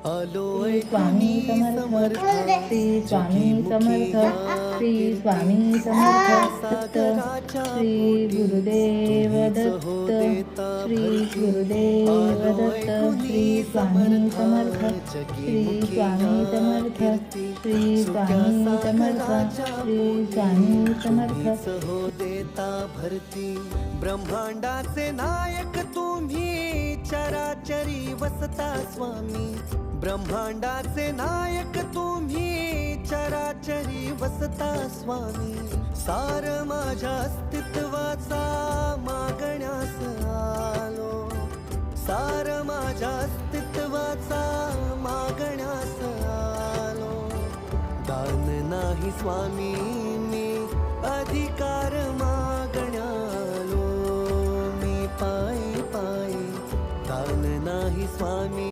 आलो श्री स्वामी ऐकुनी समर्थ समर्थ श्री स्वामी जगीमुखी समर्थ श्री स्वामी समर्थ दत्त सागराच्या श्री पोटी गुरुदेव तुम्हीच हो दत्त देता श्री भरती गुरुदेव आलो दत्त श्री ऐकुनी स्वामी समर्थ समर्थ श्री जगीमुखी स्वामी समर्थ कीर्ती श्री सुक्या स्वामी समर्थ सागराच्या श्री पोटी स्वामी समर्थ तुम्हीच हो देता भरती ब्रह्मांडाचे नायक तुम्ही चराचरी वसता स्वामी ब्रह्मांडाचे नायक तुम्ही चराचरी वसता स्वामी सार माझ्या अस्तित्वाचा मागण्यास आलो सार माझ्या अस्तित्वाचा मागण्यास आलो दान नाही स्वामी